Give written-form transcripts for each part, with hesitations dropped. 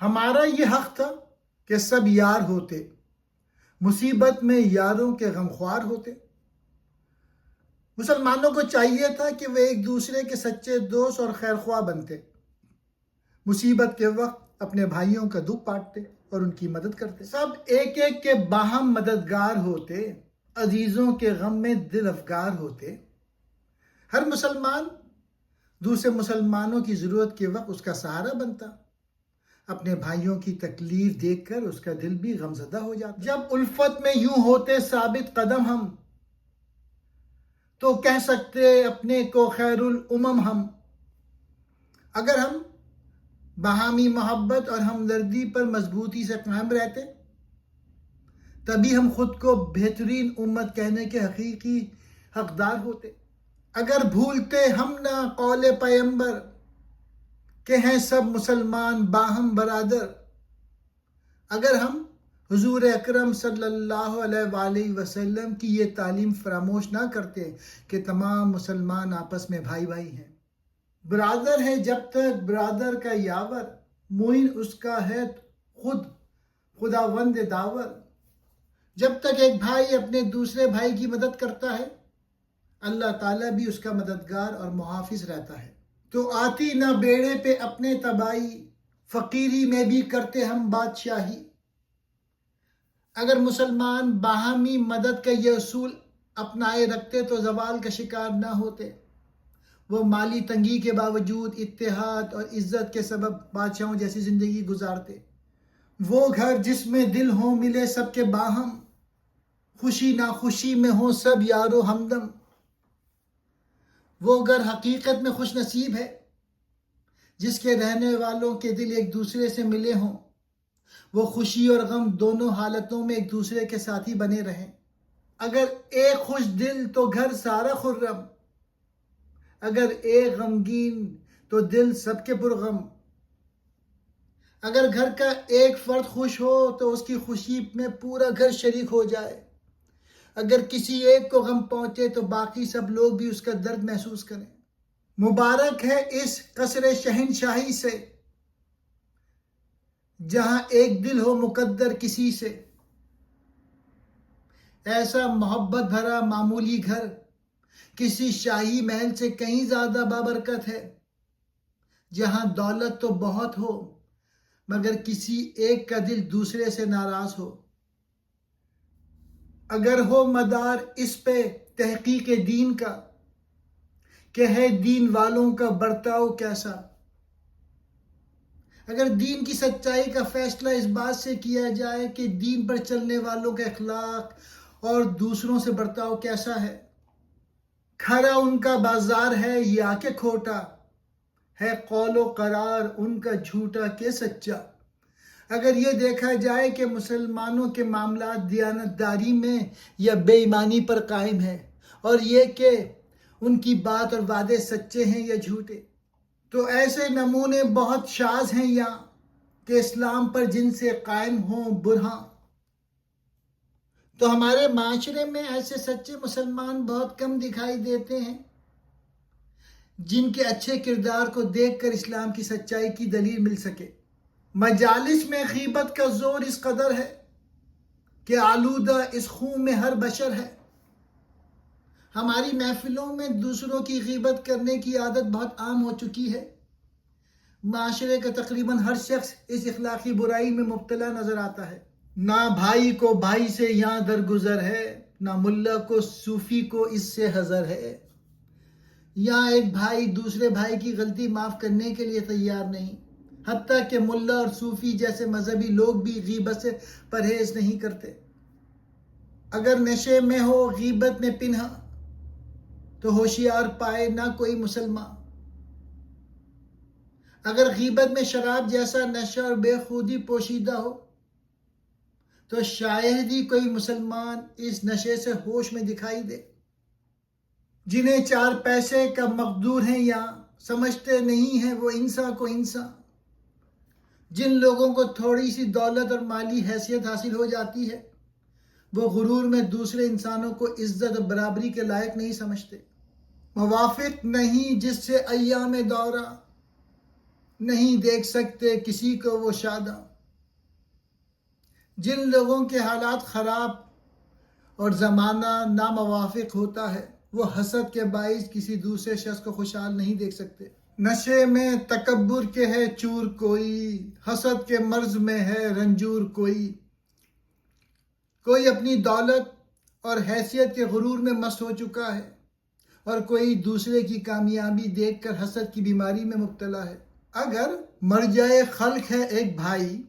ہمارا یہ حق تھا کہ سب یار ہوتے، مصیبت میں یاروں کے غمخوار ہوتے۔ مسلمانوں کو چاہیے تھا کہ وہ ایک دوسرے کے سچے دوست اور خیرخواہ بنتے، مصیبت کے وقت اپنے بھائیوں کا دکھ بانٹتے اور ان کی مدد کرتے، سب ایک ایک کے باہم مددگار ہوتے، عزیزوں کے غم میں دل افگار ہوتے۔ ہر مسلمان دوسرے مسلمانوں کی ضرورت کے وقت اس کا سہارا بنتا، اپنے بھائیوں کی تکلیف دیکھ کر اس کا دل بھی غمزدہ ہو جاتا۔ جب الفت میں یوں ہوتے ثابت قدم ہم، تو کہہ سکتے اپنے کو خیر الامم ہم۔ اگر ہم باہمی محبت اور ہمدردی پر مضبوطی سے قائم رہتے، تبھی ہم خود کو بہترین امت کہنے کے حقیقی حقدار ہوتے۔ اگر بھولتے ہم نہ قول پیغمبر کہ ہیں سب مسلمان باہم برادر، اگر ہم حضور اکرم صلی اللہ علیہ وآلہ وسلم کی یہ تعلیم فراموش نہ کرتے کہ تمام مسلمان آپس میں بھائی بھائی ہیں، برادر ہے جب تک برادر کا یاور، معین اس کا ہے خود خداوند داور۔ جب تک ایک بھائی اپنے دوسرے بھائی کی مدد کرتا ہے، اللہ تعالیٰ بھی اس کا مددگار اور محافظ رہتا ہے۔ تو آتی نہ بیڑے پہ اپنے تباہی، فقیری میں بھی کرتے ہم بادشاہی۔ اگر مسلمان باہمی مدد کا یہ اصول اپنائے رکھتے تو زوال کا شکار نہ ہوتے۔ وہ مالی تنگی کے باوجود اتحاد اور عزت کے سبب بادشاہوں جیسی زندگی گزارتے۔ وہ گھر جس میں دل ہوں ملے سب کے باہم، خوشی ناخوشی میں ہوں سب یارو ہمدم۔ وہ گھر حقیقت میں خوش نصیب ہے جس کے رہنے والوں کے دل ایک دوسرے سے ملے ہوں، وہ خوشی اور غم دونوں حالتوں میں ایک دوسرے کے ساتھی بنے رہیں۔ اگر ایک خوش دل تو گھر سارا خرم، اگر ایک غمگین تو دل سب کے پرغم۔ اگر گھر کا ایک فرد خوش ہو تو اس کی خوشی میں پورا گھر شریک ہو جائے، اگر کسی ایک کو غم پہنچے تو باقی سب لوگ بھی اس کا درد محسوس کریں۔ مبارک ہے اس قصر شہنشاہی سے جہاں ایک دل ہو مقدر کسی سے، ایسا محبت بھرا معمولی گھر کسی شاہی محل سے کہیں زیادہ بابرکت ہے، جہاں دولت تو بہت ہو مگر کسی ایک کا دل دوسرے سے ناراض ہو۔ اگر ہو مدار اس پہ تحقیق دین کا کہ ہے دین والوں کا برتاؤ کیسا، اگر دین کی سچائی کا فیصلہ اس بات سے کیا جائے کہ دین پر چلنے والوں کا اخلاق اور دوسروں سے برتاؤ کیسا ہے، کھرا ان کا بازار ہے یا کہ کھوٹا، ہے قول و قرار ان کا جھوٹا کہ سچا، اگر یہ دیکھا جائے کہ مسلمانوں کے معاملات دیانتداری میں یا بے ایمانی پر قائم ہے، اور یہ کہ ان کی بات اور وعدے سچے ہیں یا جھوٹے، تو ایسے نمونے بہت شاذ ہیں یہاں کہ اسلام پر جن سے قائم ہوں برہاں۔ تو ہمارے معاشرے میں ایسے سچے مسلمان بہت کم دکھائی دیتے ہیں جن کے اچھے کردار کو دیکھ کر اسلام کی سچائی کی دلیل مل سکے۔ مجالس میں غیبت کا زور اس قدر ہے کہ آلودہ اس خون میں ہر بشر ہے۔ ہماری محفلوں میں دوسروں کی غیبت کرنے کی عادت بہت عام ہو چکی ہے۔ معاشرے کا تقریباً ہر شخص اس اخلاقی برائی میں مبتلا نظر آتا ہے۔ نہ بھائی کو بھائی سے یہاں درگزر ہے، نہ ملا کو صوفی کو اس سے حذر ہے۔ یہاں ایک بھائی دوسرے بھائی کی غلطی معاف کرنے کے لیے تیار نہیں، حتیٰ کہ ملا اور صوفی جیسے مذہبی لوگ بھی غیبت سے پرہیز نہیں کرتے۔ اگر نشے میں ہو غیبت میں پنہاں تو ہوشیار پائے نہ کوئی مسلمان۔ اگر غیبت میں شراب جیسا نشہ اور بے خودی پوشیدہ ہو تو شاید ہی کوئی مسلمان اس نشے سے ہوش میں دکھائی دے۔ جنہیں 4 پیسے کا مقدور ہیں یہاں سمجھتے نہیں ہیں وہ انسان کو انسان۔ جن لوگوں کو تھوڑی سی دولت اور مالی حیثیت حاصل ہو جاتی ہے وہ غرور میں دوسرے انسانوں کو عزت اور برابری کے لائق نہیں سمجھتے۔ موافق نہیں جس سے ایام دورہ نہیں دیکھ سکتے کسی کو وہ شاداں۔ جن لوگوں کے حالات خراب اور زمانہ ناموافق ہوتا ہے وہ حسد کے باعث کسی دوسرے شخص کو خوشحال نہیں دیکھ سکتے۔ نشے میں تکبر کے ہے چور کوئی، حسد کے مرض میں ہے رنجور کوئی۔ کوئی اپنی دولت اور حیثیت کے غرور میں مست ہو چکا ہے، اور کوئی دوسرے کی کامیابی دیکھ کر حسد کی بیماری میں مبتلا ہے۔ اگر مرجع خلق ہے ایک بھائی،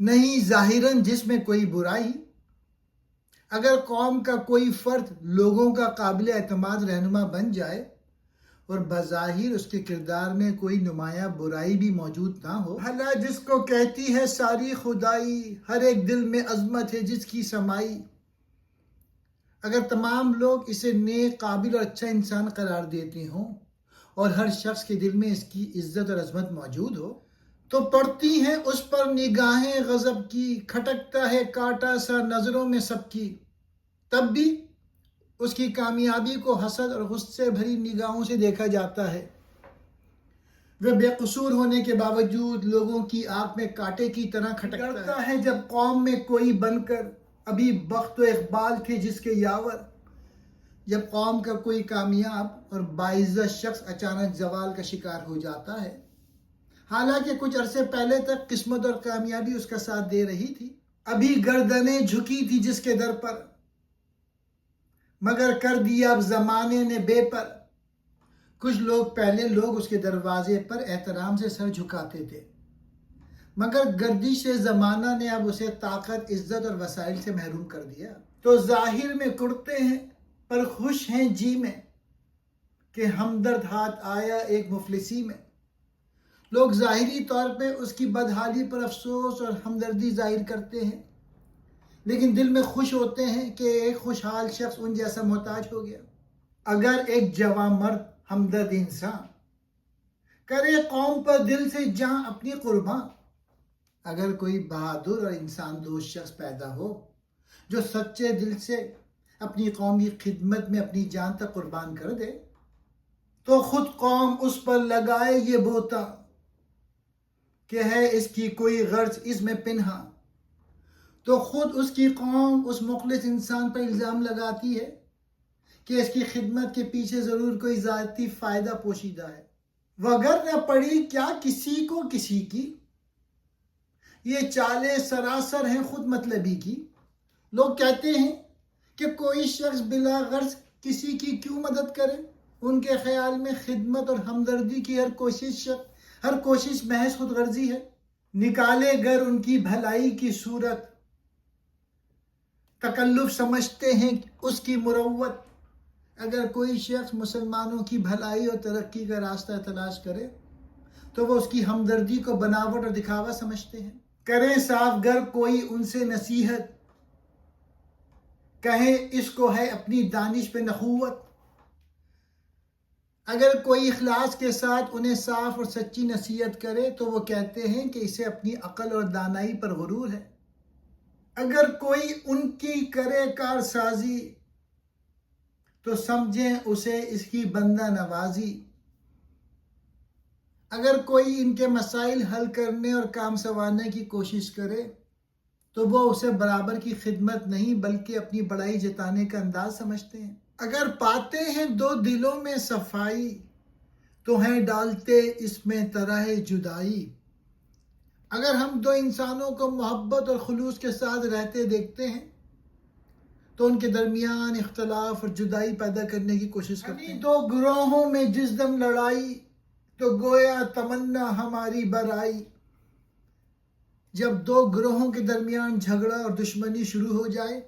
نہیں ظاہراً جس میں کوئی برائی، اگر قوم کا کوئی فرد لوگوں کا قابل اعتماد رہنما بن جائے اور بظاہر اس کے کردار میں کوئی نمایاں برائی بھی موجود نہ ہو، بھلا جس کو کہتی ہے ساری خدائی، ہر ایک دل میں عظمت ہے جس کی سمائی، اگر تمام لوگ اسے نیک، قابل اور اچھا انسان قرار دیتے ہوں اور ہر شخص کے دل میں اس کی عزت اور عظمت موجود ہو، تو پڑتی ہیں اس پر نگاہیں غضب کی، کھٹکتا ہے کانٹا سا نظروں میں سب کی، تب بھی اس کی کامیابی کو حسد اور غصے بھری نگاہوں سے دیکھا جاتا ہے۔ وہ بے قصور ہونے کے باوجود لوگوں کی آنکھ میں کانٹے کی طرح کھٹکتا ہے جب قوم میں کوئی بن کر ابھی بخت و اقبال تھے جس کے یاور، جب قوم کا کوئی کامیاب اور باعزت شخص اچانک زوال کا شکار ہو جاتا ہے، حالانکہ کچھ عرصے پہلے تک قسمت اور کامیابی اس کا ساتھ دے رہی تھی، ابھی گردنیں جھکی تھی جس کے در پر، مگر کر دیا اب زمانے نے بے پر۔ کچھ لوگ پہلے لوگ اس کے دروازے پر احترام سے سر جھکاتے تھے، مگر گردش زمانہ نے اب اسے طاقت، عزت اور وسائل سے محروم کر دیا۔ تو ظاہر میں کڑتے ہیں پر خوش ہیں جی میں کہ ہمدرد ہاتھ آیا ایک مفلسی میں۔ لوگ ظاہری طور پہ اس کی بدحالی پر افسوس اور ہمدردی ظاہر کرتے ہیں، لیکن دل میں خوش ہوتے ہیں کہ ایک خوشحال شخص ان جیسا محتاج ہو گیا۔ اگر ایک جواں مرد ہمدرد انسان کرے قوم پر دل سے جاں اپنی قرباں، اگر کوئی بہادر اور انسان دوست شخص پیدا ہو جو سچے دل سے اپنی قوم کی خدمت میں اپنی جان تک قربان کر دے، تو خود قوم اس پر لگائے یہ بہتاں کہ ہے اس کی کوئی غرض اس میں پنہاں، تو خود اس کی قوم اس مخلص انسان پر الزام لگاتی ہے کہ اس کی خدمت کے پیچھے ضرور کوئی ذاتی فائدہ پوشیدہ ہے۔ وگر نہ پڑی کیا کسی کو کسی کی، یہ چالیں سراسر ہیں خود مطلبی کی۔ لوگ کہتے ہیں کہ کوئی شخص بلا غرض کسی کی کیوں مدد کرے، ان کے خیال میں خدمت اور ہمدردی کی ہر کوشش محض خود غرضی ہے۔ نکالے گر ان کی بھلائی کی صورت، تکلف سمجھتے ہیں اس کی مروت۔ اگر کوئی شخص مسلمانوں کی بھلائی اور ترقی کا راستہ تلاش کرے تو وہ اس کی ہمدردی کو بناوٹ اور دکھاوا سمجھتے ہیں۔ کریں صاف گر کوئی ان سے نصیحت، کہیں اس کو ہے اپنی دانش پہ نخوت۔ اگر کوئی اخلاص کے ساتھ انہیں صاف اور سچی نصیحت کرے تو وہ کہتے ہیں کہ اسے اپنی عقل اور دانائی پر غرور ہے۔ اگر کوئی ان کی کرے کارسازی تو سمجھیں اسے اس کی بندہ نوازی۔ اگر کوئی ان کے مسائل حل کرنے اور کام سنوارنے کی کوشش کرے تو وہ اسے برابر کی خدمت نہیں بلکہ اپنی بڑائی جتانے کا انداز سمجھتے ہیں۔ اگر پاتے ہیں دو دلوں میں صفائی تو ہیں ڈالتے اس میں طرح جدائی۔ اگر ہم دو انسانوں کو محبت اور خلوص کے ساتھ رہتے دیکھتے ہیں تو ان کے درمیان اختلاف اور جدائی پیدا کرنے کی کوشش کرتے ہیں۔ دو گروہوں میں جس دم لڑائی تو گویا تمنا ہماری برائی۔ جب دو گروہوں کے درمیان جھگڑا اور دشمنی شروع ہو جائے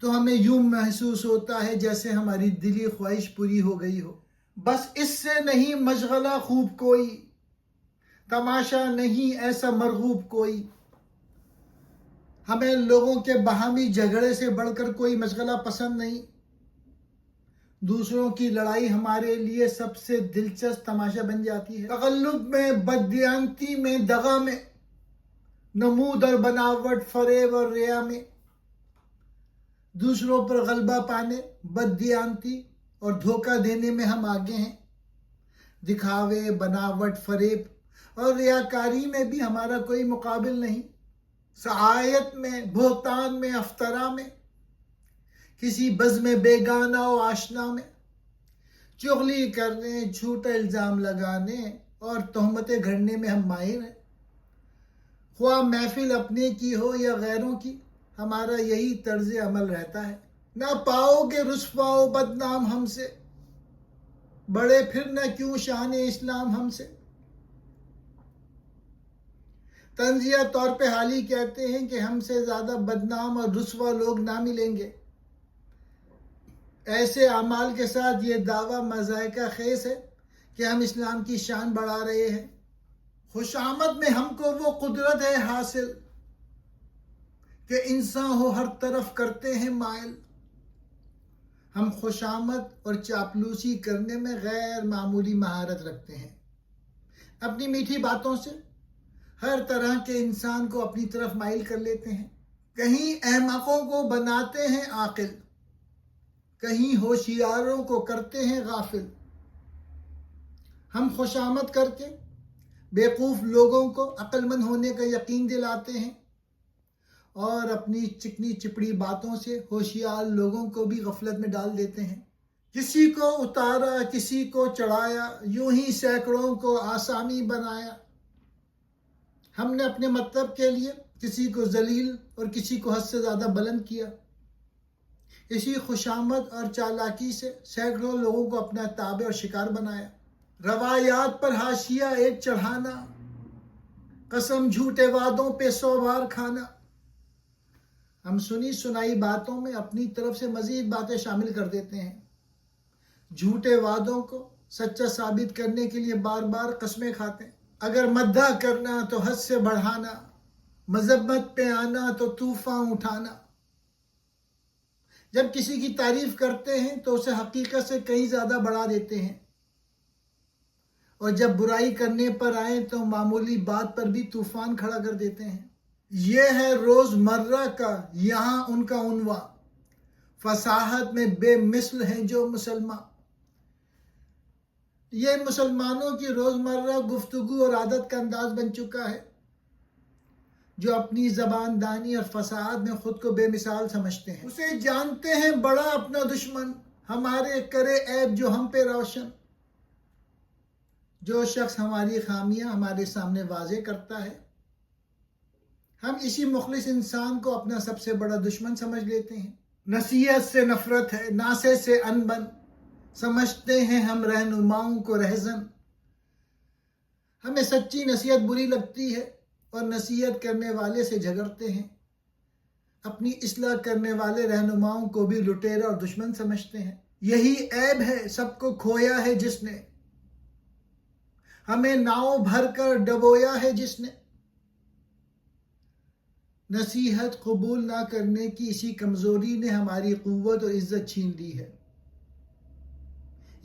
تو ہمیں یوں محسوس ہوتا ہے جیسے ہماری دلی خواہش پوری ہو گئی ہو۔ بس اس سے نہیں مشغلہ خوب کوئی، تماشا نہیں ایسا مرغوب کوئی۔ ہمیں لوگوں کے باہمی جھگڑے سے بڑھ کر کوئی مشغلہ پسند نہیں۔ دوسروں کی لڑائی ہمارے لیے سب سے دلچسپ تماشا بن جاتی ہے۔ تغلب میں، بددیانتی میں، دغا میں، نمود اور بناوٹ، فریب اور ریا میں، دوسروں پر غلبہ پانے، بددیانتی اور دھوکہ دینے میں ہم آگے ہیں۔ دکھاوے، بناوٹ، فریب اور ریاکاری میں بھی ہمارا کوئی مقابل نہیں۔ سعایت میں، بہتان میں، افطرا میں، کسی بزم بیگانہ و آشنا میں، چغلی کرنے، جھوٹا الزام لگانے اور تہمتیں گھڑنے میں ہم ماہر ہیں۔ خواہ محفل اپنے کی ہو یا غیروں کی، ہمارا یہی طرز عمل رہتا ہے۔ نہ پاؤ گے رسوا و بدنام ہم سے، بڑے پھر نہ کیوں شان اسلام ہم سے۔ طنزیہ طور پہ حالی کہتے ہیں کہ ہم سے زیادہ بدنام اور رسوا لوگ نہ ملیں گے۔ ایسے اعمال کے ساتھ یہ دعویٰ مضحکہ خیز ہے کہ ہم اسلام کی شان بڑھا رہے ہیں۔ خوش آمد میں ہم کو وہ قدرت ہے حاصل کہ انسان ہو ہر طرف کرتے ہیں مائل۔ ہم خوش آمد اور چاپلوسی کرنے میں غیر معمولی مہارت رکھتے ہیں۔ اپنی میٹھی باتوں سے ہر طرح کے انسان کو اپنی طرف مائل کر لیتے ہیں۔ کہیں احمقوں کو بناتے ہیں عاقل، کہیں ہوشیاروں کو کرتے ہیں غافل۔ ہم خوش آمد کر کے بیوقوف لوگوں کو عقل مند ہونے کا یقین دلاتے ہیں اور اپنی چکنی چپڑی باتوں سے ہوشیار لوگوں کو بھی غفلت میں ڈال دیتے ہیں۔ کسی کو اتارا، کسی کو چڑھایا، یوں ہی سینکڑوں کو آسامی بنایا۔ ہم نے اپنے مطلب کے لیے کسی کو ذلیل اور کسی کو حد سے زیادہ بلند کیا۔ اسی خوشامد اور چالاکی سے سینکڑوں لوگوں کو اپنا تابع اور شکار بنایا۔ روایات پر حاشیہ ایک چڑھانا، قسم جھوٹے وعدوں پہ 100 بار کھانا۔ ہم سنی سنائی باتوں میں اپنی طرف سے مزید باتیں شامل کر دیتے ہیں۔ جھوٹے وعدوں کو سچا ثابت کرنے کے لیے بار بار قسمیں کھاتے ہیں۔ اگر مدح کرنا تو حد سے بڑھانا، مذمت پہ آنا تو طوفان اٹھانا۔ جب کسی کی تعریف کرتے ہیں تو اسے حقیقت سے کہیں زیادہ بڑھا دیتے ہیں، اور جب برائی کرنے پر آئیں تو معمولی بات پر بھی طوفان کھڑا کر دیتے ہیں۔ یہ ہے روز مرہ کا یہاں ان کا عنوان، فصاحت میں بے مثل ہیں جو مسلمان۔ یہ مسلمانوں کی روزمرہ گفتگو اور عادت کا انداز بن چکا ہے، جو اپنی زبان دانی اور فصاحت میں خود کو بے مثال سمجھتے ہیں۔ اسے جانتے ہیں بڑا اپنا دشمن، ہمارے کرے عیب جو ہم پہ روشن۔ جو شخص ہماری خامیاں ہمارے سامنے واضح کرتا ہے، ہم اسی مخلص انسان کو اپنا سب سے بڑا دشمن سمجھ لیتے ہیں۔ نصیحت سے نفرت ہے، ناصح سے انبن، سمجھتے ہیں ہم رہنماؤں کو رہزن۔ ہمیں سچی نصیحت بری لگتی ہے اور نصیحت کرنے والے سے جھگڑتے ہیں۔ اپنی اصلاح کرنے والے رہنماؤں کو بھی لٹیرا اور دشمن سمجھتے ہیں۔ یہی عیب ہے سب کو کھویا ہے جس نے، ہمیں ناؤ بھر کر ڈبویا ہے جس نے۔ نصیحت قبول نہ کرنے کی اسی کمزوری نے ہماری قوت اور عزت چھین لی ہے۔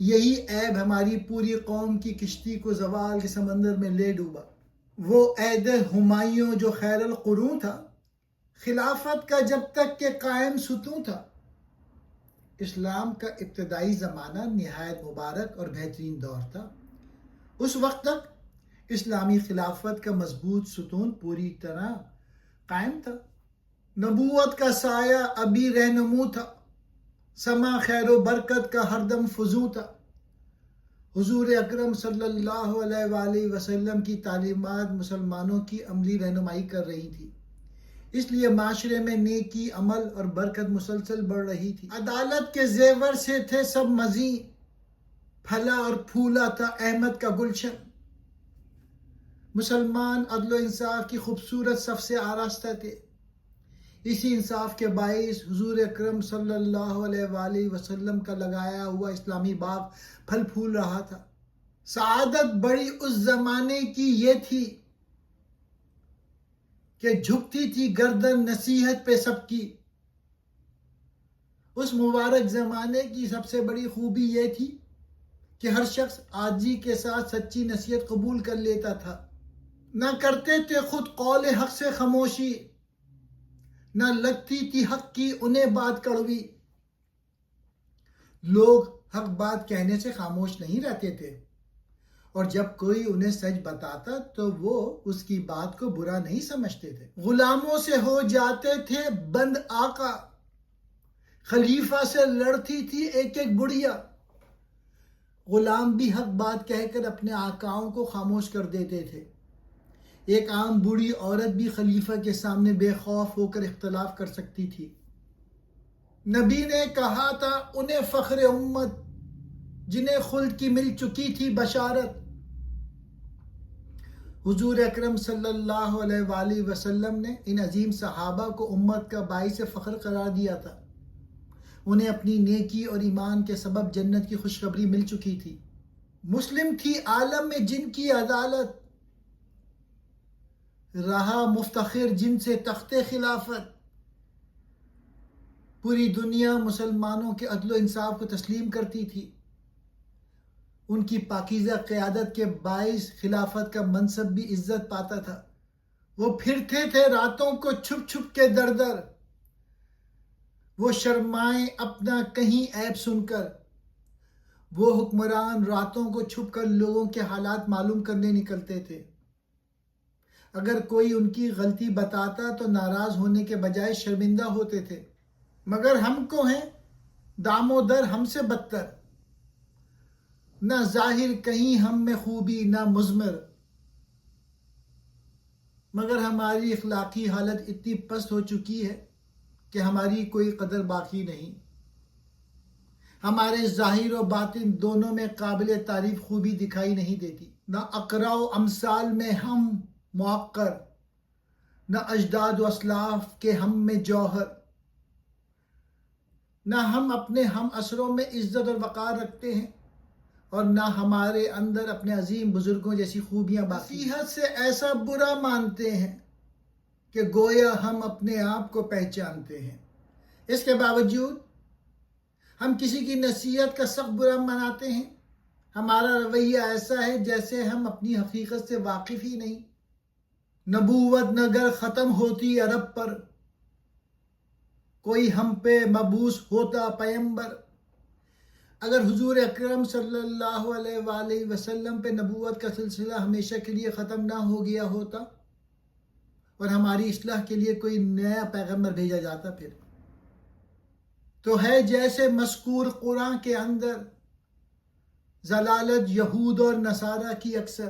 یہی عیب ہماری پوری قوم کی کشتی کو زوال کے سمندر میں لے ڈوبا۔ وہ عہد ہمایوں جو خیر القرون تھا، خلافت کا جب تک کہ قائم ستون تھا۔ اسلام کا ابتدائی زمانہ نہایت مبارک اور بہترین دور تھا۔ اس وقت تک اسلامی خلافت کا مضبوط ستون پوری طرح قائم تھا۔ نبوت کا سایہ ابھی رہنمو تھا، سما خیر و برکت کا ہر دم فزوں تھا۔ حضور اکرم صلی اللہ علیہ وآلہ وسلم کی تعلیمات مسلمانوں کی عملی رہنمائی کر رہی تھی، اس لیے معاشرے میں نیکی، عمل اور برکت مسلسل بڑھ رہی تھی۔ عدالت کے زیور سے تھے سب مزین، پھلا اور پھولا تھا احمد کا گلشن۔ مسلمان عدل و انصاف کی خوبصورت صف سے آراستہ تھے۔ اسی انصاف کے باعث حضور اکرم صلی اللہ علیہ وآلہ وسلم کا لگایا ہوا اسلامی باغ پھل پھول رہا تھا۔ سعادت بڑی اس زمانے کی یہ تھی کہ جھکتی تھی گردن نصیحت پہ سب کی۔ اس مبارک زمانے کی سب سے بڑی خوبی یہ تھی کہ ہر شخص عاجزی کے ساتھ سچی نصیحت قبول کر لیتا تھا۔ نہ کرتے تھے خود قول حق سے خاموشی، نہ لگتی تھی حق کی انہیں بات کڑوی۔ لوگ حق بات کہنے سے خاموش نہیں رہتے تھے، اور جب کوئی انہیں سچ بتاتا تو وہ اس کی بات کو برا نہیں سمجھتے تھے۔ غلاموں سے ہو جاتے تھے بند آقا، خلیفہ سے لڑتی تھی ایک ایک بڑھیا، غلام بھی حق بات کہہ کر اپنے آقاؤں کو خاموش کر دیتے تھے۔ ایک عام بوڑھی عورت بھی خلیفہ کے سامنے بے خوف ہو کر اختلاف کر سکتی تھی۔ نبی نے کہا تھا انہیں فخر امت جنہیں خلد کی مل چکی تھی بشارت۔ حضور اکرم صلی اللہ علیہ وآلہ وسلم نے ان عظیم صحابہ کو امت کا باعث فخر قرار دیا تھا۔ انہیں اپنی نیکی اور ایمان کے سبب جنت کی خوشخبری مل چکی تھی۔ مسلم تھی عالم میں جن کی عدالت، رہا مفتخر جن سے تخت خلافت۔ پوری دنیا مسلمانوں کے عدل و انصاف کو تسلیم کرتی تھی۔ ان کی پاکیزہ قیادت کے باعث خلافت کا منصب بھی عزت پاتا تھا۔ وہ پھرتے تھے راتوں کو چھپ چھپ کے در در، وہ شرمائیں اپنا کہیں عیب سن کر۔ وہ حکمران راتوں کو چھپ کر لوگوں کے حالات معلوم کرنے نکلتے تھے۔ اگر کوئی ان کی غلطی بتاتا تو ناراض ہونے کے بجائے شرمندہ ہوتے تھے، مگر ہم کو ہیں دامودر ہم سے بدتر، نہ ظاہر کہیں ہم میں خوبی نہ مضمر، مگر ہماری اخلاقی حالت اتنی پست ہو چکی ہے کہ ہماری کوئی قدر باقی نہیں۔ ہمارے ظاہر و باطن دونوں میں قابل تعریف خوبی دکھائی نہیں دیتی۔ نہ اقرا و امثال میں ہم معقر، نہ اجداد و اسلاف کے ہم میں جوہر، نہ ہم اپنے ہم عصروں میں عزت اور وقار رکھتے ہیں، اور نہ ہمارے اندر اپنے عظیم بزرگوں جیسی خوبیاں باقی۔ نصیحت سے ایسا برا مانتے ہیں کہ گویا ہم اپنے آپ کو پہچانتے ہیں۔ اس کے باوجود ہم کسی کی نصیحت کا سخت برا مناتے ہیں۔ ہمارا رویہ ایسا ہے جیسے ہم اپنی حقیقت سے واقف ہی نہیں۔ نبوت نگر ختم ہوتی عرب پر، کوئی ہم پہ مبعوث ہوتا پیمبر۔ اگر حضور اکرم صلی اللہ علیہ وآلہ وسلم پہ نبوت کا سلسلہ ہمیشہ کے لیے ختم نہ ہو گیا ہوتا اور ہماری اصلاح کے لیے کوئی نیا پیغمبر بھیجا جاتا، پھر تو ہے جیسے مذکور قرآن کے اندر ضلالت یہود اور نصارہ کی اکثر۔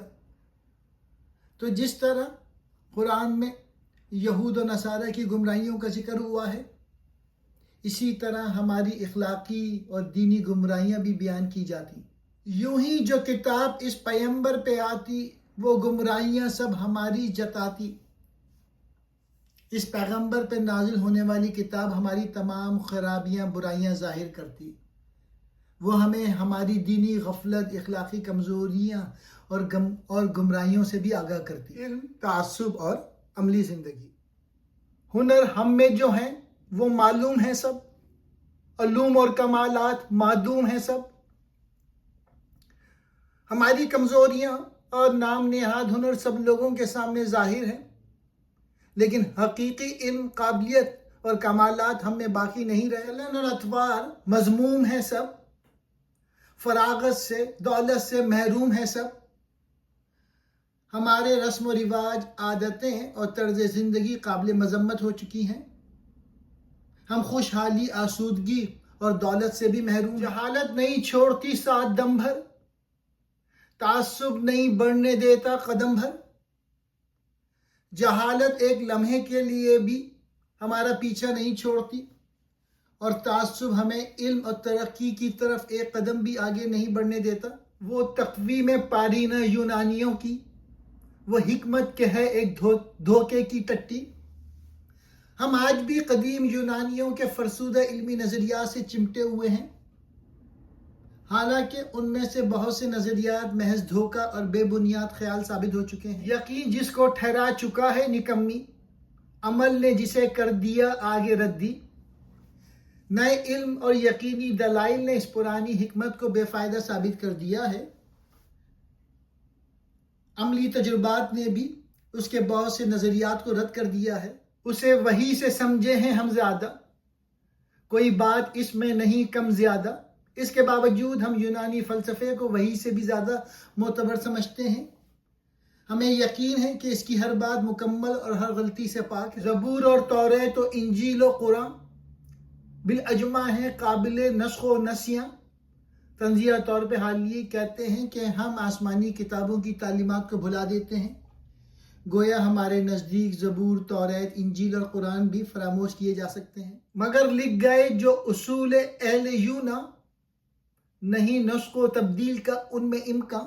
تو جس طرح قرآن میں یہود و نصارہ کی گمراہیوں کا ذکر ہوا ہے، اسی طرح ہماری اخلاقی اور دینی گمراہیاں بھی بیان کی جاتی۔ یوں ہی جو کتاب اس پیمبر پہ آتی وہ گمراہیاں سب ہماری جتاتی۔ اس پیغمبر پہ نازل ہونے والی کتاب ہماری تمام خرابیاں برائیاں ظاہر کرتی۔ وہ ہمیں ہماری دینی غفلت، اخلاقی کمزوریاں اور گمراہیوں سے بھی آگاہ کرتی۔ علم، تعصب اور عملی زندگی۔ ہنر ہم میں جو ہیں وہ معلوم ہے سب، علوم اور کمالات معدوم ہیں سب۔ ہماری کمزوریاں اور نام نہاد ہنر سب لوگوں کے سامنے ظاہر ہیں، لیکن حقیقی علم، قابلیت اور کمالات ہم میں باقی نہیں رہے۔ علم اور اطوار مذموم ہیں سب، فراغت سے، دولت سے محروم ہیں سب۔ ہمارے رسم و رواج، عادتیں اور طرز زندگی قابل مذمت ہو چکی ہیں۔ ہم خوشحالی، آسودگی اور دولت سے بھی محروم۔ جہالت نہیں چھوڑتی ساتھ دم بھر، تعصب نہیں بڑھنے دیتا قدم بھر۔ جہالت ایک لمحے کے لیے بھی ہمارا پیچھا نہیں چھوڑتی، اور تعصب ہمیں علم اور ترقی کی طرف ایک قدم بھی آگے نہیں بڑھنے دیتا۔ وہ تقویم پارینہ یونانیوں کی، وہ حکمت کہ ہے ایک دھوکے کی ٹٹی۔ ہم آج بھی قدیم یونانیوں کے فرسودہ علمی نظریات سے چمٹے ہوئے ہیں، حالانکہ ان میں سے بہت سے نظریات محض دھوکہ اور بے بنیاد خیال ثابت ہو چکے ہیں۔ یقین جس کو ٹھہرا چکا ہے نکمی، عمل نے جسے کر دیا آگے ردی۔ نئے علم اور یقینی دلائل نے اس پرانی حکمت کو بے فائدہ ثابت کر دیا ہے۔ عملی تجربات نے بھی اس کے بہت سے نظریات کو رد کر دیا ہے۔ اسے وحی سے سمجھے ہیں ہم زیادہ، کوئی بات اس میں نہیں کم زیادہ۔ اس کے باوجود ہم یونانی فلسفے کو وحی سے بھی زیادہ معتبر سمجھتے ہیں. ہمیں یقین ہے کہ اس کی ہر بات مکمل اور ہر غلطی سے پاک ہے. زبور اور توریت و انجیل و قرآن بالاجماع ہیں قابل نسخ و نسیاں. تنزیہ طور پہ حالیہ کہتے ہیں کہ ہم آسمانی کتابوں کی تعلیمات کو بھلا دیتے ہیں، گویا ہمارے نزدیک زبور، توریت، انجیل اور قرآن بھی فراموش کیے جا سکتے ہیں. مگر لکھ گئے جو اصول اہل یونا نہیں نسخ و تبدیل کا ان میں امکان.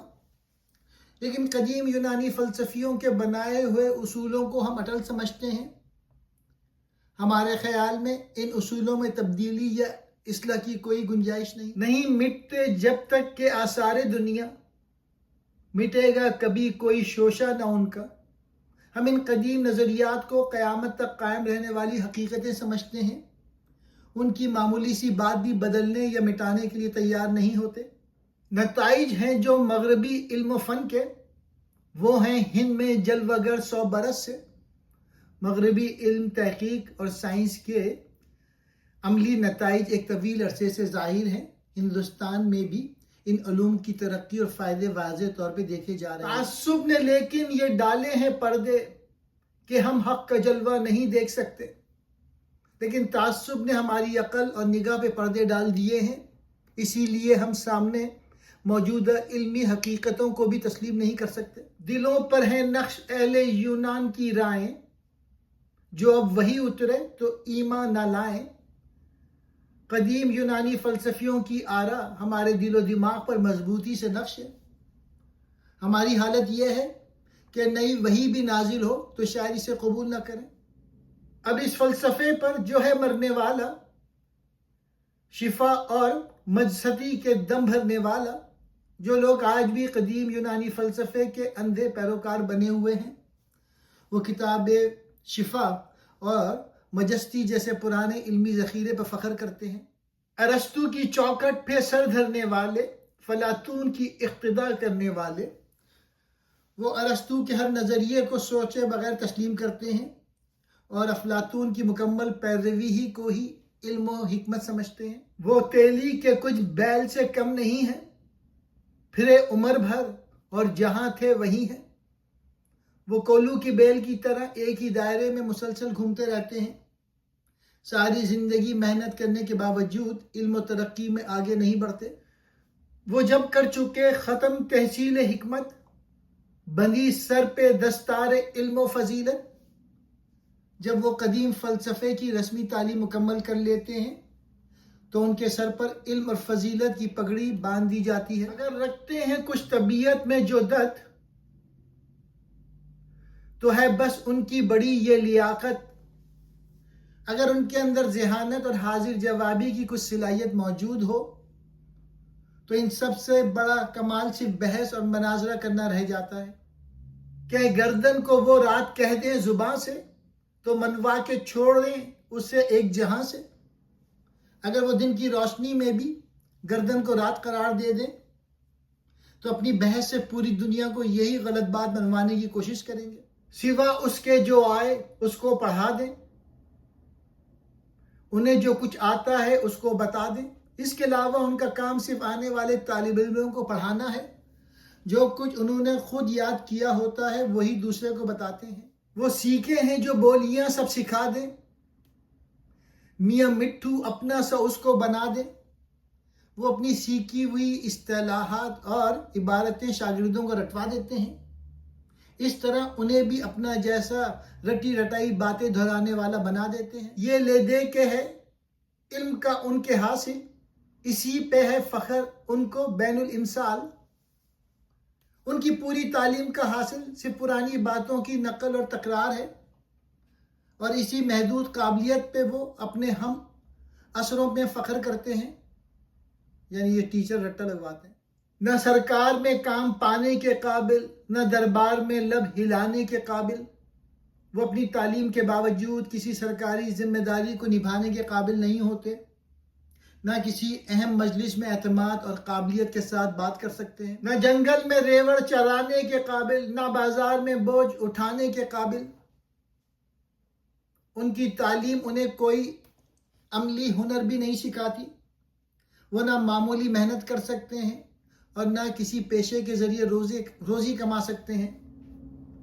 لیکن قدیم یونانی فلسفیوں کے بنائے ہوئے اصولوں کو ہم اٹل سمجھتے ہیں. ہمارے خیال میں ان اصولوں میں تبدیلی یا اصلاح کی کوئی گنجائش نہیں مٹتے جب تک کہ آثار دنیا مٹے گا کبھی کوئی شوشہ نہ ان کا. ہم ان قدیم نظریات کو قیامت تک قائم رہنے والی حقیقتیں سمجھتے ہیں. ان کی معمولی سی بات بھی بدلنے یا مٹانے کے لیے تیار نہیں ہوتے. نتائج ہیں جو مغربی علم و فن کے، وہ ہیں ہند میں جلوہ گر 100 برس سے. مغربی علم، تحقیق اور سائنس کے عملی نتائج ایک طویل عرصے سے ظاہر ہیں. ہندوستان میں بھی ان علوم کی ترقی اور فائدے واضح طور پہ دیکھے جا رہے ہیں. تعصب نے لیکن یہ ڈالے ہیں پردے کہ ہم حق کا جلوہ نہیں دیکھ سکتے. لیکن تعصب نے ہماری عقل اور نگاہ پہ پردے ڈال دیے ہیں. اسی لیے ہم سامنے موجودہ علمی حقیقتوں کو بھی تسلیم نہیں کر سکتے. دلوں پر ہیں نقش اہل یونان کی رائیں، جو اب وہی اترے تو ایمان نہ لائیں. قدیم یونانی فلسفیوں کی آرا ہمارے دل و دماغ پر مضبوطی سے نقش ہے. ہماری حالت یہ ہے کہ نئی وحی بھی نازل ہو تو شاید اسے قبول نہ کریں. اب اس فلسفے پر جو ہے مرنے والا، شفا اور مجستی کے دم بھرنے والا، جو لوگ آج بھی قدیم یونانی فلسفے کے اندھے پیروکار بنے ہوئے ہیں، وہ کتاب شفا اور مجستی جیسے پرانے علمی ذخیرے پر فخر کرتے ہیں. ارسطو کی چوکٹ پہ سر دھرنے والے، فلاطون کی اقتدا کرنے والے، وہ ارسطو کے ہر نظریے کو سوچے بغیر تسلیم کرتے ہیں اور افلاطون کی مکمل پیروی ہی کو ہی علم و حکمت سمجھتے ہیں. وہ تیلی کے کچھ بیل سے کم نہیں ہیں، پھرے عمر بھر اور جہاں تھے وہیں ہیں. وہ کولو کی بیل کی طرح ایک ہی دائرے میں مسلسل گھومتے رہتے ہیں. ساری زندگی محنت کرنے کے باوجود علم و ترقی میں آگے نہیں بڑھتے. وہ جب کر چکے ختم تحصیل حکمت، بندھی سر پہ دستار علم و فضیلت، جب وہ قدیم فلسفے کی رسمی تعلیم مکمل کر لیتے ہیں تو ان کے سر پر علم اور فضیلت کی پگڑی باندھ دی جاتی ہے. اگر رکھتے ہیں کچھ طبیعت میں جو دت، تو ہے بس ان کی بڑی یہ لیاقت. اگر ان کے اندر ذہانت اور حاضر جوابی کی کچھ صلاحیت موجود ہو تو ان سب سے بڑا کمال صرف بحث اور مناظرہ کرنا رہ جاتا ہے. کہ گردن کو وہ رات کہہ دیں زباں سے تو منوا کے چھوڑ دیں اسے ایک جہاں سے. اگر وہ دن کی روشنی میں بھی گردن کو رات قرار دے دیں تو اپنی بحث سے پوری دنیا کو یہی غلط بات منوانے کی کوشش کریں گے. سوا اس کے جو آئے اس کو پڑھا دیں، انہیں جو کچھ آتا ہے اس کو بتا دیں. اس کے علاوہ ان کا کام صرف آنے والے طالب علموں کو پڑھانا ہے. جو کچھ انہوں نے خود یاد کیا ہوتا ہے وہی دوسرے کو بتاتے ہیں. وہ سیکھے ہیں جو بولیاں سب سکھا دیں، میاں مٹھو اپنا سا اس کو بنا دیں. وہ اپنی سیکھی ہوئی اصطلاحات اور عبارتیں شاگردوں کو رٹوا دیتے ہیں. اس طرح انہیں بھی اپنا جیسا رٹی رٹائی باتیں دہرانے والا بنا دیتے ہیں. یہ لے دے کے ہے علم کا ان کے حاصل، اسی پہ ہے فخر ان کو بین الامثال. ان کی پوری تعلیم کا حاصل صرف پرانی باتوں کی نقل اور تکرار ہے، اور اسی محدود قابلیت پہ وہ اپنے ہم اثروں پہ فخر کرتے ہیں. یعنی یہ ٹیچر رٹا لگواتے ہیں. نہ سرکار میں کام پانے کے قابل، نہ دربار میں لب ہلانے کے قابل. وہ اپنی تعلیم کے باوجود کسی سرکاری ذمہ داری کو نبھانے کے قابل نہیں ہوتے، نہ کسی اہم مجلس میں اعتماد اور قابلیت کے ساتھ بات کر سکتے ہیں، نہ جنگل میں ریوڑ چرانے کے قابل، نہ بازار میں بوجھ اٹھانے کے قابل. ان کی تعلیم انہیں کوئی عملی ہنر بھی نہیں سکھاتی. وہ نہ معمولی محنت کر سکتے ہیں اور نہ کسی پیشے کے ذریعے روزی کما سکتے ہیں۔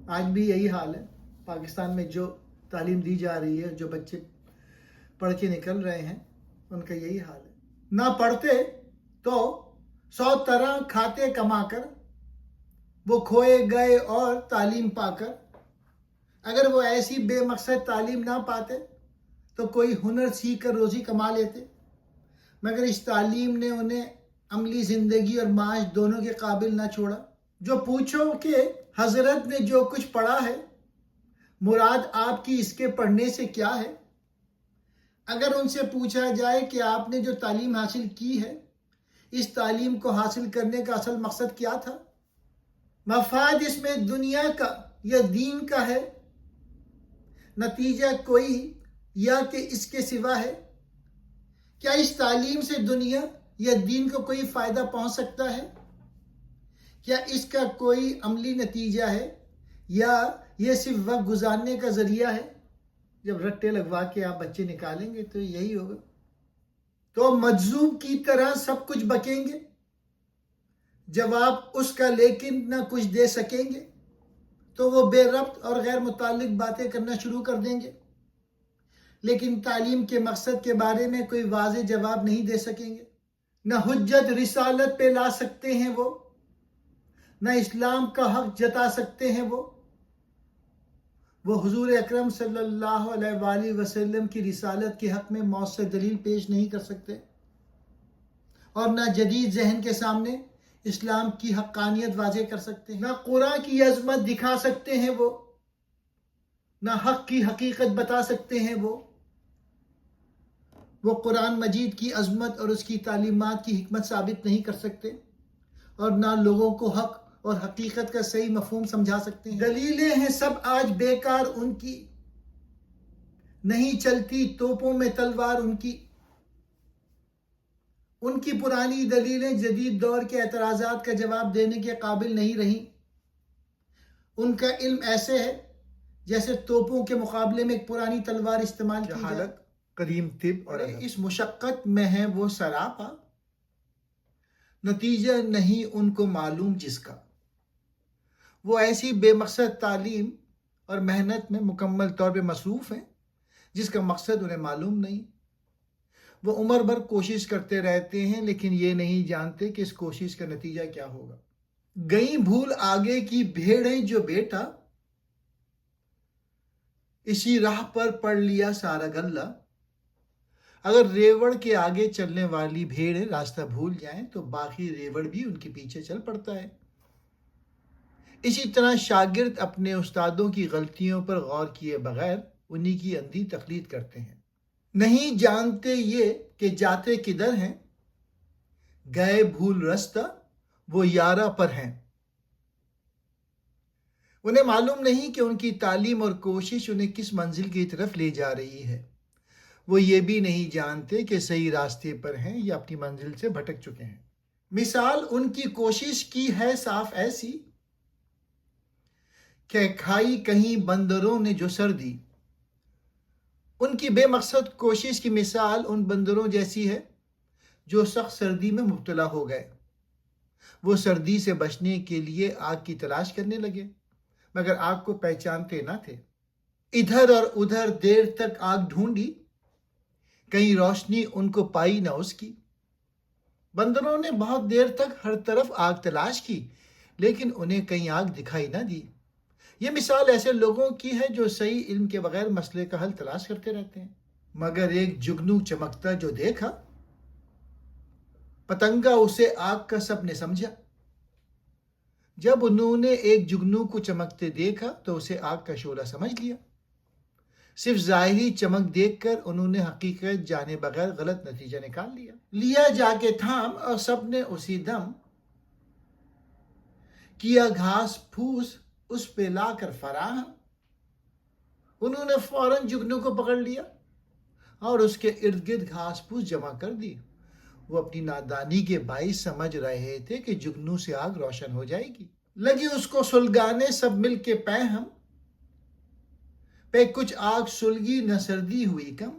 آج بھی یہی حال ہے پاکستان میں، جو تعلیم دی جا رہی ہے، جو بچے پڑھ کے نکل رہے ہیں، ان کا یہی حال ہے۔ نہ پڑھتے تو 100 طرح کھاتے کما کر وہ کھوئے گئے، اور تعلیم پا کر اگر وہ ایسی بے مقصد تعلیم نہ پاتے تو کوئی ہنر سیکھ کر روزی کما لیتے، مگر اس تعلیم نے انہیں عملی زندگی اور معاش دونوں کے قابل نہ چھوڑا۔ جو پوچھو کہ حضرت نے جو کچھ پڑھا ہے، مراد آپ کی اس کے پڑھنے سے کیا ہے؟ اگر ان سے پوچھا جائے کہ آپ نے جو تعلیم حاصل کی ہے، اس تعلیم کو حاصل کرنے کا اصل مقصد کیا تھا؟ مفاد اس میں دنیا کا یا دین کا ہے؟ نتیجہ کوئی یا کہ اس کے سوا ہے؟ کیا اس تعلیم سے دنیا یا دین کو کوئی فائدہ پہنچ سکتا ہے؟ کیا اس کا کوئی عملی نتیجہ ہے، یا یہ صرف وقت گزارنے کا ذریعہ ہے؟ جب رٹے لگوا کے آپ بچے نکالیں گے تو یہی ہوگا۔ تو مجذوب کی طرح سب کچھ بکیں گے، جواب اس کا لیکن نہ کچھ دے سکیں گے، تو وہ بے ربط اور غیر متعلق باتیں کرنا شروع کر دیں گے، لیکن تعلیم کے مقصد کے بارے میں کوئی واضح جواب نہیں دے سکیں گے۔ نہ حجت رسالت پہ لا سکتے ہیں وہ، نہ اسلام کا حق جتا سکتے ہیں وہ حضور اکرم صلی اللہ علیہ وآلہ وسلم کی رسالت کے حق میں مؤثر دلیل پیش نہیں کر سکتے، اور نہ جدید ذہن کے سامنے اسلام کی حقانیت واضح کر سکتے ہیں۔ نہ قرآن کی عظمت دکھا سکتے ہیں وہ، نہ حق کی حقیقت بتا سکتے ہیں وہ قرآن مجید کی عظمت اور اس کی تعلیمات کی حکمت ثابت نہیں کر سکتے، اور نہ لوگوں کو حق اور حقیقت کا صحیح مفہوم سمجھا سکتے ہیں۔ دلیلیں ہیں سب آج بیکار ان کی، نہیں چلتی توپوں میں تلوار ان کی پرانی دلیلیں جدید دور کے اعتراضات کا جواب دینے کے قابل نہیں رہیں۔ ان کا علم ایسے ہے جیسے توپوں کے مقابلے میں ایک پرانی تلوار استعمال کی جائے۔ قدیم طب اور اس مشقت میں ہے وہ سراپا، نتیجہ نہیں ان کو معلوم جس کا۔ وہ ایسی بے مقصد تعلیم اور محنت میں مکمل طور پہ مصروف ہیں جس کا مقصد انہیں معلوم نہیں۔ وہ عمر بھر کوشش کرتے رہتے ہیں، لیکن یہ نہیں جانتے کہ اس کوشش کا نتیجہ کیا ہوگا۔ گئی بھول آگے کی بھیڑیں جو بیٹا، اسی راہ پر پڑھ لیا سارا غلہ۔ اگر ریوڑ کے آگے چلنے والی بھیڑیں راستہ بھول جائیں تو باقی ریوڑ بھی ان کے پیچھے چل پڑتا ہے۔ اسی طرح شاگرد اپنے استادوں کی غلطیوں پر غور کیے بغیر انہی کی اندھی تقلید کرتے ہیں۔ نہیں جانتے یہ کہ جاتے کدھر ہیں، گئے بھول رستہ وہ یارہ پر ہیں۔ انہیں معلوم نہیں کہ ان کی تعلیم اور کوشش انہیں کس منزل کی طرف لے جا رہی ہے۔ وہ یہ بھی نہیں جانتے کہ صحیح راستے پر ہیں یا اپنی منزل سے بھٹک چکے ہیں۔ مثال ان کی کوشش کی ہے صاف ایسی کہ کھائی کہیں بندروں نے جو سر دی۔ ان کی بے مقصد کوشش کی مثال ان بندروں جیسی ہے جو سخت سردی میں مبتلا ہو گئے۔ وہ سردی سے بچنے کے لیے آگ کی تلاش کرنے لگے، مگر آگ کو پہچانتے نہ تھے۔ ادھر اور ادھر دیر تک آگ ڈھونڈی، کہیں روشنی ان کو پائی نہ اس کی۔ بندروں نے بہت دیر تک ہر طرف آگ تلاش کی، لیکن انہیں کہیں آگ دکھائی نہ دی۔ یہ مثال ایسے لوگوں کی ہے جو صحیح علم کے بغیر مسئلے کا حل تلاش کرتے رہتے ہیں۔ مگر ایک جگنو چمکتا جو دیکھا، پتنگا اسے آگ کا سب نے سمجھا۔ جب انہوں نے ایک جگنو کو چمکتے دیکھا تو اسے آگ کا شعلہ سمجھ لیا۔ صرف ظاہری چمک دیکھ کر انہوں نے حقیقت جانے بغیر غلط نتیجہ نکال لیا جا کے تھام، اور سب نے اسی دم کیا گھاس پھوس اس پہ لا کر فراہم۔ انہوں نے فوراً جگنو کو پکڑ لیا اور اس کے ارد گرد گھاس پھوس جمع کر دی۔ وہ اپنی نادانی کے باعث سمجھ رہے تھے کہ جگنو سے آگ روشن ہو جائے گی۔ لگی اس کو سلگانے سب مل کے پہم، پہ کچھ آگ سلگی نہ سردی ہوئی کم۔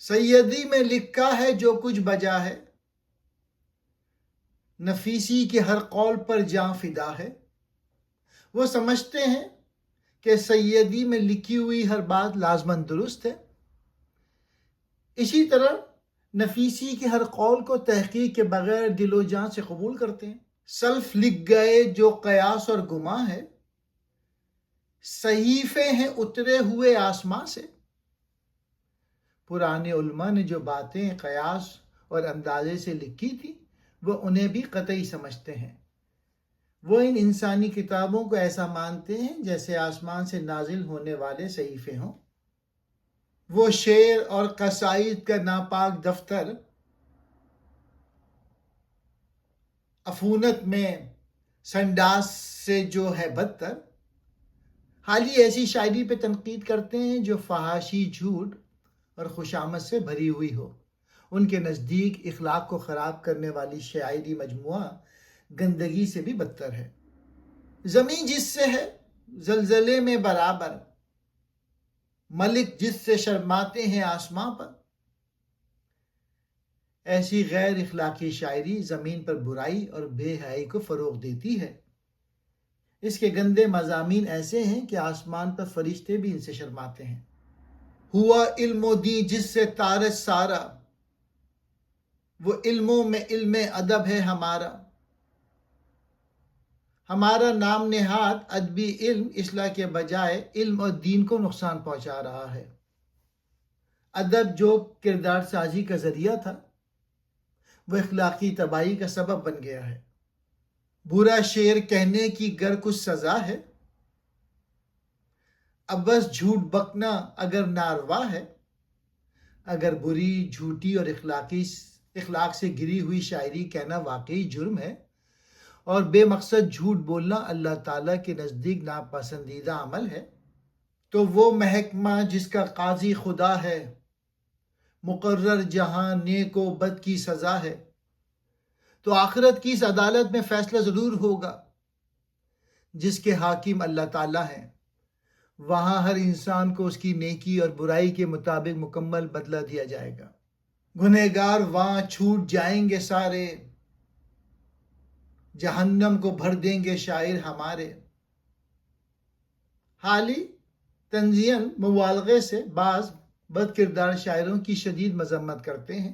سیدی میں لکھا ہے جو کچھ بجا ہے، نفیسی کے ہر قول پر جاں فدا ہے۔ وہ سمجھتے ہیں کہ سیدی میں لکھی ہوئی ہر بات لازماً درست ہے، اسی طرح نفیسی کے ہر قول کو تحقیق کے بغیر دل و جان سے قبول کرتے ہیں۔ سلف لکھ گئے جو قیاس اور گماں ہے، صحیفے ہیں اترے ہوئے آسماں سے۔ پرانے علماء نے جو باتیں قیاس اور اندازے سے لکھی تھی وہ انہیں بھی قطعی سمجھتے ہیں۔ وہ ان انسانی کتابوں کو ایسا مانتے ہیں جیسے آسمان سے نازل ہونے والے صحیفے ہوں۔ وہ شعر اور قصائد کا ناپاک دفتر عفونت میں سنڈاس سے جو ہے بدتر، حالی ایسی شاعری پہ تنقید کرتے ہیں جو فحاشی، جھوٹ اور خوشامد سے بھری ہوئی ہو۔ ان کے نزدیک اخلاق کو خراب کرنے والی شاعری مجموعہ گندگی سے بھی بدتر ہے۔ زمین جس سے ہے زلزلے میں برابر، ملک جس سے شرماتے ہیں آسماں پر۔ ایسی غیر اخلاقی شاعری زمین پر برائی اور بے حیائی کو فروغ دیتی ہے۔ اس کے گندے مضامین ایسے ہیں کہ آسمان پر فرشتے بھی ان سے شرماتے ہیں۔ ہوا علم و دین جس سے طارت سارا، وہ علموں میں علم ادب ہے ہمارا۔ ہمارا نام نہاد ادبی علم اصلاح کے بجائے علم اور دین کو نقصان پہنچا رہا ہے۔ ادب جو کردار سازی کا ذریعہ تھا وہ اخلاقی تباہی کا سبب بن گیا ہے۔ برا شعر کہنے کی گر کچھ سزا ہے، اب بس جھوٹ بکنا اگر ناروا ہے۔ اگر بری، جھوٹی اور اخلاق سے گری ہوئی شاعری کہنا واقعی جرم ہے اور بے مقصد جھوٹ بولنا اللہ تعالیٰ کے نزدیک ناپسندیدہ عمل ہے، تو وہ محکمہ جس کا قاضی خدا ہے، مقرر جہاں نیک و بد کی سزا ہے، تو آخرت کی اس عدالت میں فیصلہ ضرور ہوگا جس کے حاکم اللہ تعالیٰ ہیں۔ وہاں ہر انسان کو اس کی نیکی اور برائی کے مطابق مکمل بدلہ دیا جائے گا۔ گنہگار وہاں چھوٹ جائیں گے سارے، جہنم کو بھر دیں گے شاعر ہمارے۔ حالی تنزین مبالغے سے بعض بد کردار شاعروں کی شدید مذمت کرتے ہیں۔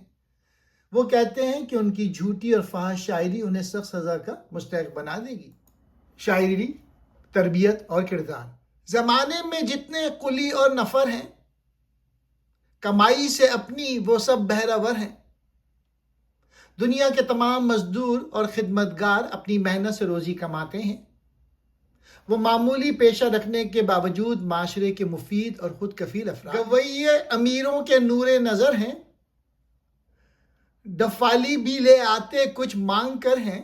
وہ کہتے ہیں کہ ان کی جھوٹی اور فحش شاعری انہیں سخت سزا کا مستحق بنا دے گی۔ شاعری، تربیت اور کردار۔ زمانے میں جتنے قلی اور نفر ہیں، کمائی سے اپنی وہ سب بہرہ ہیں۔ دنیا کے تمام مزدور اور خدمتگار اپنی محنت سے روزی کماتے ہیں۔ وہ معمولی پیشہ رکھنے کے باوجود معاشرے کے مفید اور خود کفیل افراد ہیں۔ گویے امیروں کے نور نظر ہیں، ڈفالی بھی لے آتے کچھ مانگ کر ہیں۔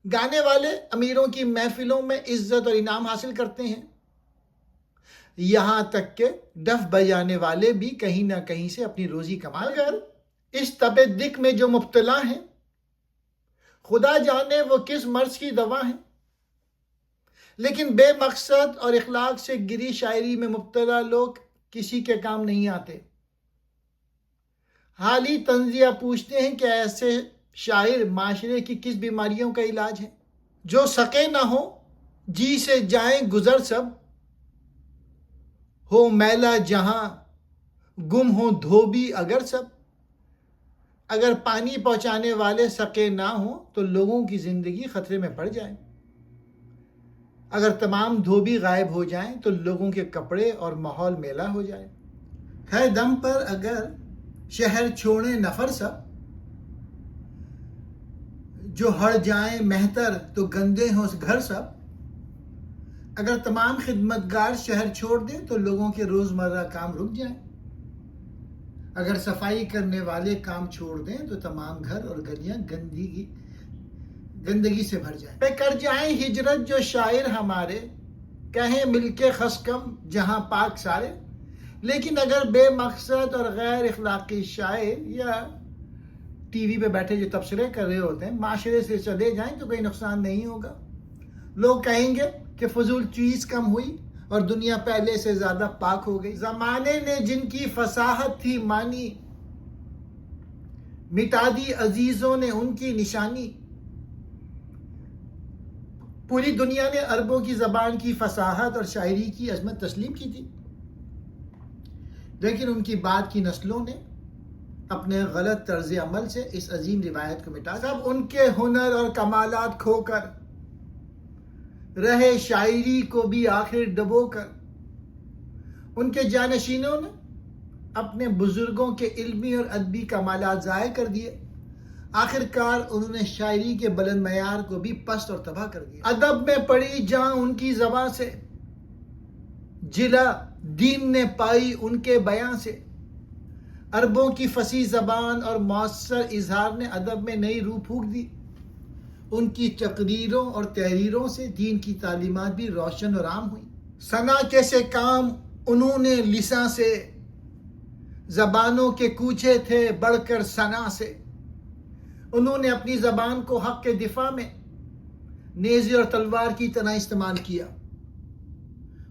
گانے والے امیروں کی محفلوں میں عزت اور انعام حاصل کرتے ہیں، یہاں تک کہ ڈف بجانے والے بھی کہیں نہ کہیں سے اپنی روزی کماتے ہیں۔ اس تب دق میں جو مبتلا ہیں، خدا جانے وہ کس مرض کی دوا ہیں، لیکن بے مقصد اور اخلاق سے گری شاعری میں مبتلا لوگ کسی کے کام نہیں آتے۔ حالی تنزیہ پوچھتے ہیں کہ ایسے شاعر معاشرے کی کس بیماریوں کا علاج ہے؟ جو سکے نہ ہو جی سے جائیں گزر سب، ہو میلا جہاں گم ہو دھوبی اگر سب۔ اگر پانی پہنچانے والے سکے نہ ہوں تو لوگوں کی زندگی خطرے میں پڑ جائے۔ اگر تمام دھوبی غائب ہو جائیں تو لوگوں کے کپڑے اور ماحول میلا ہو جائے۔ ہے دم پر اگر شہر چھوڑیں نفر سب، جو ہڑ جائیں مہتر تو گندے ہوں گھر سب۔ اگر تمام خدمتگار شہر چھوڑ دیں تو لوگوں کے روزمرہ کام رک جائیں۔ اگر صفائی کرنے والے کام چھوڑ دیں تو تمام گھر اور گلیاں گندگی سے بھر جائیں۔ پہ کر جائیں ہجرت جو شاعر ہمارے، کہیں مل کے خس کم جہاں پاک سارے۔ لیکن اگر بے مقصد اور غیر اخلاقی شاعر یا ٹی وی پہ بیٹھے جو تبصرے کر رہے ہوتے ہیں معاشرے سے چلے جائیں تو کوئی نقصان نہیں ہوگا۔ لوگ کہیں گے کہ فضول چیز کم ہوئی، اور دنیا پہلے سے زیادہ پاک ہو گئی. زمانے نے جن کی فصاحت تھی مانی، مٹا دی عزیزوں نے ان کی نشانی. پوری دنیا نے عربوں کی زبان کی فصاحت اور شاعری کی عظمت تسلیم کی تھی، لیکن ان کی بعد کی نسلوں نے اپنے غلط طرز عمل سے اس عظیم روایت کو مٹا دیا. سب ان کے ہنر اور کمالات کھو کر رہے شاعری کو بھی آخر ڈبو کر. ان کے جانشینوں نے اپنے بزرگوں کے علمی اور ادبی کمالات ضائع کر دیے. آخر کار انہوں نے شاعری کے بلند معیار کو بھی پست اور تباہ کر دیا. ادب میں پڑی جاں ان کی زباں سے، جلا دین نے پائی ان کے بیاں سے. عربوں کی فصیح زبان اور مؤثر اظہار نے ادب میں نئی روح پھونک دی. ان کی تقریروں اور تحریروں سے دین کی تعلیمات بھی روشن اور عام ہوئیں. ثنا کیسے کام انہوں نے لساں سے، زبانوں کے کوچے تھے بڑھ کر ثنا سے. انہوں نے اپنی زبان کو حق کے دفاع میں نیزے اور تلوار کی طرح استعمال کیا.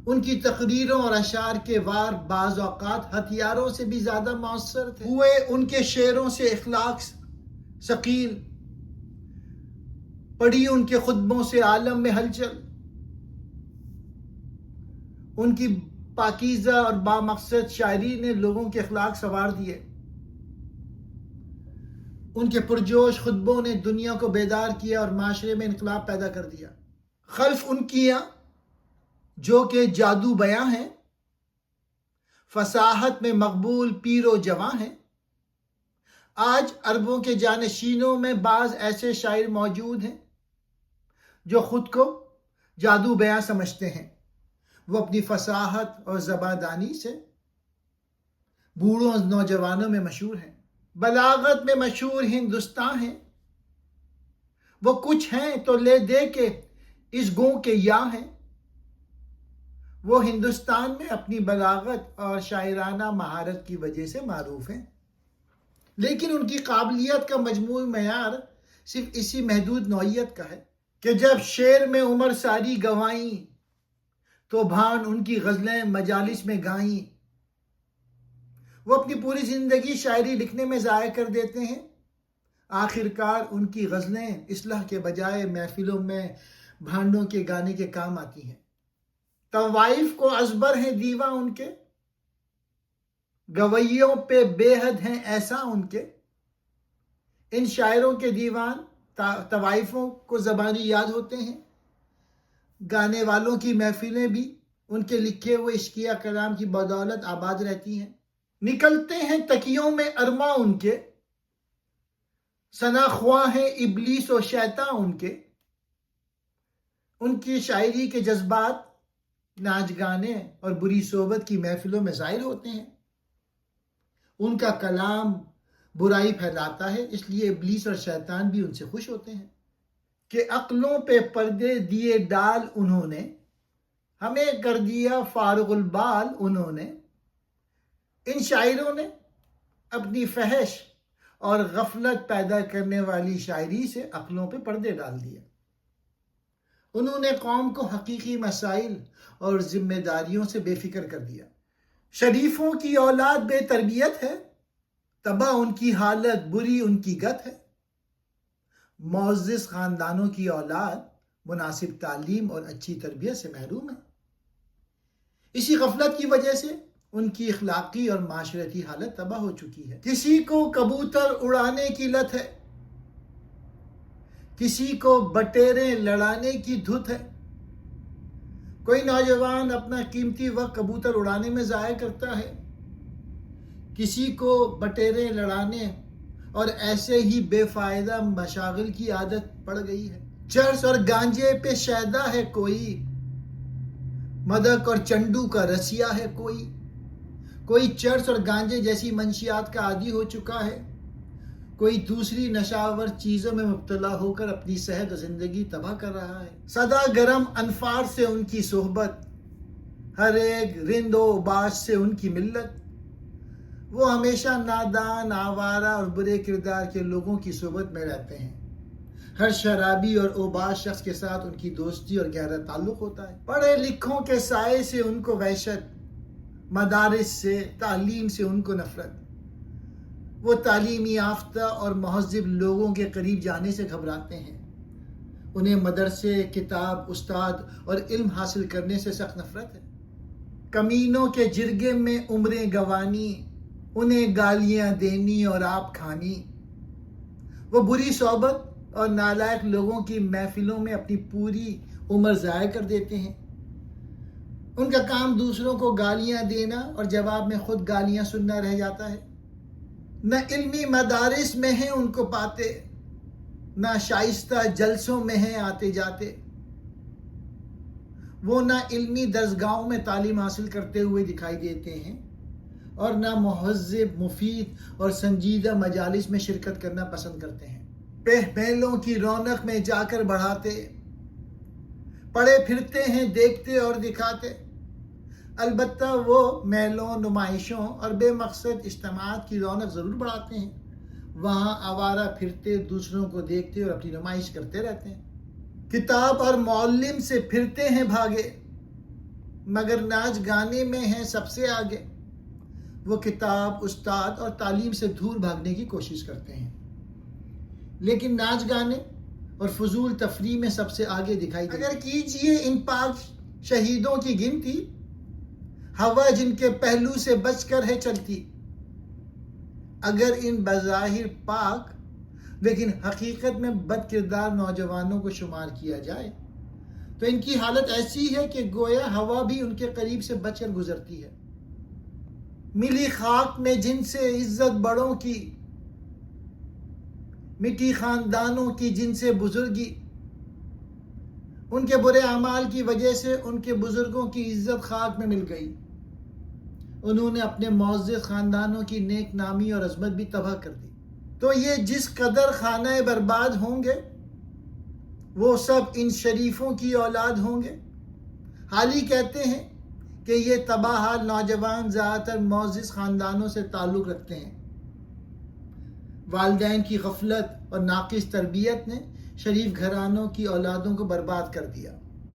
ان کی تقریروں اور اشعار کے وار بعض اوقات ہتھیاروں سے بھی زیادہ مؤثر تھے. ہوئے ان کے شعروں سے اخلاق ثقیل، پڑی ان کے خطبوں سے عالم میں ہلچل. ان کی پاکیزہ اور بامقصد شاعری نے لوگوں کے اخلاق سنوار دیے. ان کے پرجوش خطبوں نے دنیا کو بیدار کیا اور معاشرے میں انقلاب پیدا کر دیا. خلف ان کیا جو کہ جادو بیاں ہیں، فصاحت میں مقبول پیر و جواں ہیں. آج عربوں کے جانشینوں میں بعض ایسے شاعر موجود ہیں جو خود کو جادو بیاں سمجھتے ہیں. وہ اپنی فصاحت اور زباندانی سے بوڑھوں اور نوجوانوں میں مشہور ہیں. بلاغت میں مشہور ہندوستان ہیں. وہ کچھ ہیں تو لے دے کے اس گوں کے یا ہیں. وہ ہندوستان میں اپنی بلاغت اور شاعرانہ مہارت کی وجہ سے معروف ہیں، لیکن ان کی قابلیت کا مجموعی معیار صرف اسی محدود نوعیت کا ہے کہ جب شعر میں عمر ساری گوائیں تو بھان ان کی غزلیں مجالس میں گائیں. وہ اپنی پوری زندگی شاعری لکھنے میں ضائع کر دیتے ہیں. آخر کار ان کی غزلیں اصلاح کے بجائے محفلوں میں بھانڈوں کے گانے کے کام آتی ہیں. طوائف کو ازبر ہیں دیواں ان کے، گویوں پہ بے حد ہیں ایسا ان کے. ان شاعروں کے دیوان طوائفوں کو زبانی یاد ہوتے ہیں. گانے والوں کی محفلیں بھی ان کے لکھے ہوئے عشقیہ کلام کی بدولت آباد رہتی ہیں. نکلتے ہیں تکیوں میں ارماں ان کے، ثنا خواں ہیں ابلیس و شیطاں ان کے. ان کی شاعری کے جذبات ناچ گانے اور بری صحبت کی محفلوں میں ظاہر ہوتے ہیں. ان کا کلام برائی پھیلاتا ہے، اس لیے ابلیس اور شیطان بھی ان سے خوش ہوتے ہیں. کہ عقلوں پہ پردے دیے ڈال انہوں نے، ہمیں کر دیا فارغ البال انہوں نے. ان شاعروں نے اپنی فحش اور غفلت پیدا کرنے والی شاعری سے عقلوں پہ پردے ڈال دیے. انہوں نے قوم کو حقیقی مسائل اور ذمہ داریوں سے بے فکر کر دیا. شریفوں کی اولاد بے تربیت ہے، تباہ ان کی حالت بری ان کی گت ہے. معزز خاندانوں کی اولاد مناسب تعلیم اور اچھی تربیت سے محروم ہے. اسی غفلت کی وجہ سے ان کی اخلاقی اور معاشرتی حالت تباہ ہو چکی ہے. کسی کو کبوتر اڑانے کی لت ہے، کسی کو بٹیریں لڑانے کی دھت ہے. کوئی نوجوان اپنا قیمتی وقت کبوتر اڑانے میں ضائع کرتا ہے، کسی کو بٹیریں لڑانے اور ایسے ہی بے فائدہ مشاغل کی عادت پڑ گئی ہے. چرس اور گانجے پہ شیدا ہے کوئی، مدک اور چنڈو کا رسیا ہے کوئی. کوئی چرس اور گانجے جیسی منشیات کا عادی ہو چکا ہے، کوئی دوسری نشاور چیزوں میں مبتلا ہو کر اپنی صحت و زندگی تباہ کر رہا ہے. سدا گرم انفار سے ان کی صحبت، ہر ایک رند و باش سے ان کی ملت. وہ ہمیشہ نادان، آوارہ اور برے کردار کے لوگوں کی صحبت میں رہتے ہیں. ہر شرابی اور اوباش شخص کے ساتھ ان کی دوستی اور گہرا تعلق ہوتا ہے۔ پڑھے لکھوں کے سائے سے ان کو وحشت، مدارس سے، تعلیم سے ان کو نفرت۔ وہ تعلیمی یافتہ اور مہذب لوگوں کے قریب جانے سے گھبراتے ہیں۔ انہیں مدرسے، کتاب، استاد اور علم حاصل کرنے سے سخت نفرت ہے۔ کمینوں کے جرگے میں عمریں گوانی، انہیں گالیاں دینی اور آپ کھانی۔ وہ بری صحبت اور نالائق لوگوں کی محفلوں میں اپنی پوری عمر ضائع کر دیتے ہیں۔ ان کا کام دوسروں کو گالیاں دینا اور جواب میں خود گالیاں سننا رہ جاتا ہے۔ نہ علمی مدارس میں ہیں ان کو پاتے، نہ شائستہ جلسوں میں ہیں آتے جاتے۔ وہ نہ علمی درسگاہوں میں تعلیم حاصل کرتے ہوئے دکھائی دیتے ہیں اور نہ مہذب، مفید اور سنجیدہ مجالس میں شرکت کرنا پسند کرتے ہیں۔ بہ محلوں کی رونق میں جا کر بڑھاتے، پڑے پھرتے ہیں دیکھتے اور دکھاتے۔ البتہ وہ میلوں، نمائشوں اور بے مقصد اجتماعات کی رونق ضرور بڑھاتے ہیں۔ وہاں آوارہ پھرتے، دوسروں کو دیکھتے اور اپنی نمائش کرتے رہتے ہیں۔ کتاب اور معلم سے پھرتے ہیں بھاگے، مگر ناچ گانے میں ہیں سب سے آگے۔ وہ کتاب، استاد اور تعلیم سے دور بھاگنے کی کوشش کرتے ہیں، لیکن ناچ گانے اور فضول تفریح میں سب سے آگے دکھائی دیتے ہیں۔ اگر کیجئے ان پاک شہیدوں کی گنتی، ہوا جن کے پہلو سے بچ کر ہے چلتی۔ اگر ان بظاہر پاک لیکن حقیقت میں بد کردار نوجوانوں کو شمار کیا جائے تو ان کی حالت ایسی ہے کہ گویا ہوا بھی ان کے قریب سے بچ کر گزرتی ہے۔ ملی خاک میں جن سے عزت بڑوں کی، مٹی خاندانوں کی جن سے بزرگی، ان کے برے اعمال کی وجہ سے ان کے بزرگوں کی عزت خاک میں مل گئی۔ انہوں نے اپنے معزز خاندانوں کی نیک نامی اور عظمت بھی تباہ کر دی۔ تو یہ جس قدر خانہ برباد ہوں گے، وہ سب ان شریفوں کی اولاد ہوں گے۔ حال ہی کہتے ہیں کہ یہ تباہ حال نوجوان زیادہ تر معزز خاندانوں سے تعلق رکھتے ہیں۔ والدین کی غفلت اور ناقص تربیت نے شریف گھرانوں کی اولادوں کو برباد کر دیا۔